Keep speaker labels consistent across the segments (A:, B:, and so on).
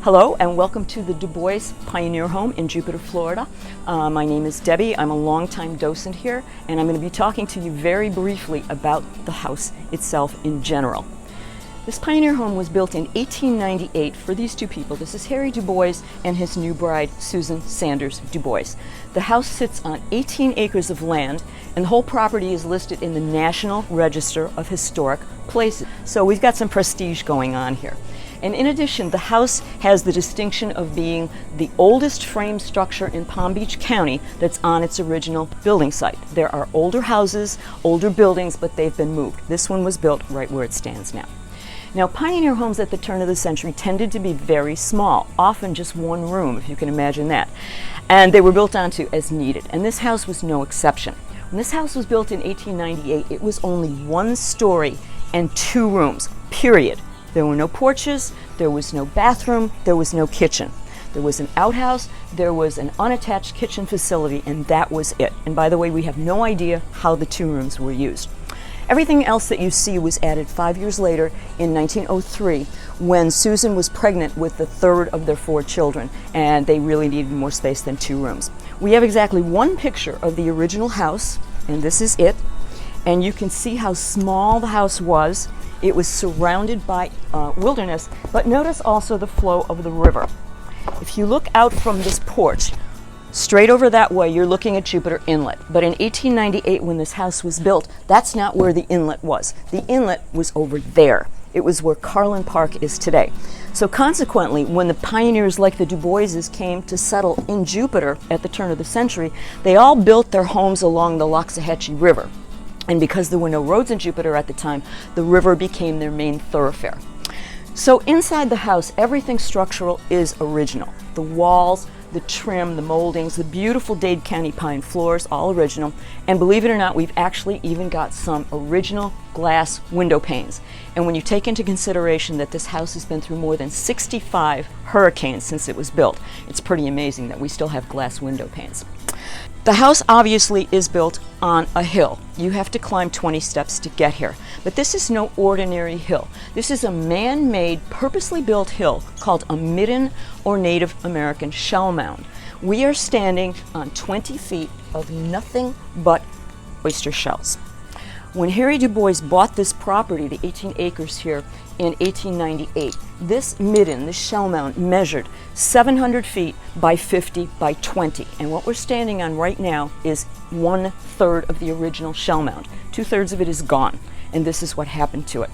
A: Hello and welcome to the DuBois Pioneer Home in Jupiter, Florida. My name is Debbie. I'm a longtime docent here, and I'm going to be talking to you very briefly about the house itself in general. This Pioneer Home was built in 1898 for these two people. This is Harry DuBois and his new bride, Susan Sanders DuBois. The house sits on 18 acres of land, and the whole property is listed in the National Register of Historic Places. So we've got some prestige going on here. And in addition, the house has the distinction of being the oldest frame structure in Palm Beach County that's on its original building site. There are older houses, older buildings, but they've been moved. This one was built right where it stands now. Now, pioneer homes at the turn of the century tended to be very small, often just one room, if you can imagine that. And they were built onto as needed, and this house was no exception. When this house was built in 1898, it was only 1 story and 2 rooms, period. There were no porches, there was no bathroom, there was no kitchen. There was an outhouse, there was an unattached kitchen facility, and that was it. And by the way, we have no idea how the 2 rooms were used. Everything else that you see was added 5 years later in 1903 when Susan was pregnant with the 3rd of their 4 children, and they really needed more space than 2 rooms. We have exactly 1 picture of the original house, and this is it. And you can see how small the house was. It was surrounded by wilderness, but notice also the flow of the river. If you look out from this porch, straight over that way, you're looking at Jupiter Inlet. But in 1898, when this house was built, that's not where the inlet was. The inlet was over there. It was where Carlin Park is today. So consequently, when the pioneers like the DuBoises came to settle in Jupiter at the turn of the century, they all built their homes along the Loxahatchee River. And because there were no roads in Jupiter at the time, the river became their main thoroughfare. So inside the house, everything structural is original. The walls, the trim, the moldings, the beautiful Dade County pine floors, all original. And believe it or not, we've actually even got some original glass window panes. And when you take into consideration that this house has been through more than 65 hurricanes since it was built, it's pretty amazing that we still have glass window panes. The house obviously is built on a hill. You have to climb 20 steps to get here. But this is no ordinary hill. This is a man-made, purposely built hill called a Midden or Native American shell mound. We are standing on 20 feet of nothing but oyster shells. When Harry DuBois bought this property, the 18 acres here, in 1898, this midden, this shell mound, measured 700 feet by 50 by 20. And what we're standing on right now is 1/3 of the original shell mound. 2/3 of it is gone, and this is what happened to it.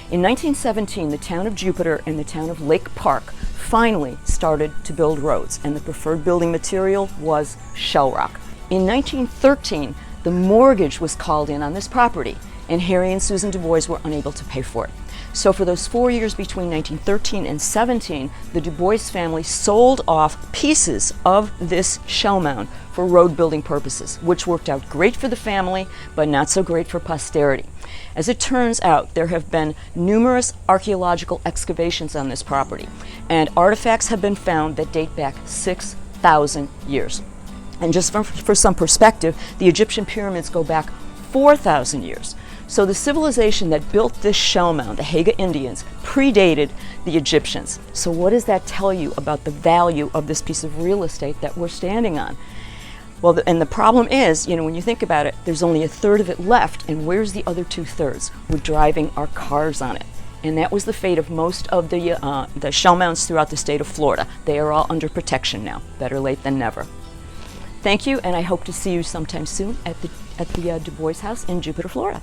A: In 1917, the town of Jupiter and the town of Lake Park finally started to build roads, and the preferred building material was shell rock. In 1913, the mortgage was called in on this property, and Harry and Susan DuBois were unable to pay for it. So for those 4 years between 1913 and 17, the DuBois family sold off pieces of this shell mound for road building purposes, which worked out great for the family, but not so great for posterity. As it turns out, there have been numerous archaeological excavations on this property, and artifacts have been found that date back 6,000 years. And just for some perspective, the Egyptian pyramids go back 4,000 years. So the civilization that built this shell mound, the Haga Indians, predated the Egyptians. So what does that tell you about the value of this piece of real estate that we're standing on? Well, and the problem is, when you think about it, there's only 1/3 of it left, and where's the other 2/3? We're driving our cars on it. And that was the fate of most of the shell mounds throughout the state of Florida. They are all under protection now. Better late than never. Thank you, and I hope to see you sometime soon at the DuBois house in Jupiter, Florida.